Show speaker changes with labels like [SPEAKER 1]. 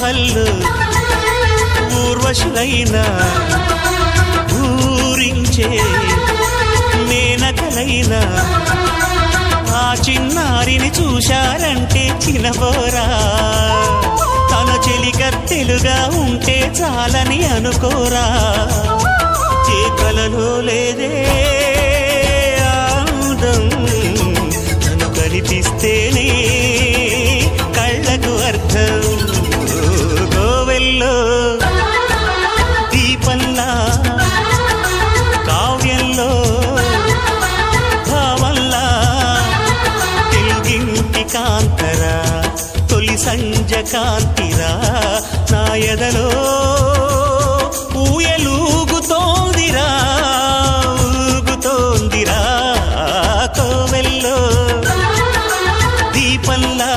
[SPEAKER 1] కళ్ళు ఊర్వశులైన ఊరించే మేనకలైన ఆ చిన్నారిని చూశారంటే చినబోరా తన చెలికత్తెలుగా ఉంటే చాలని అనుకోరా ఏ కలలో లేదే ఆనందం తను కనిపిస్తేనే కళ్ళకు అర్థం గోవెల్లో దీపంలా కావ్యంలో భావంలా తెలుగింటి కాంతరా తొలి సంజ కాంతిరా నా ఎదలో ఊయలు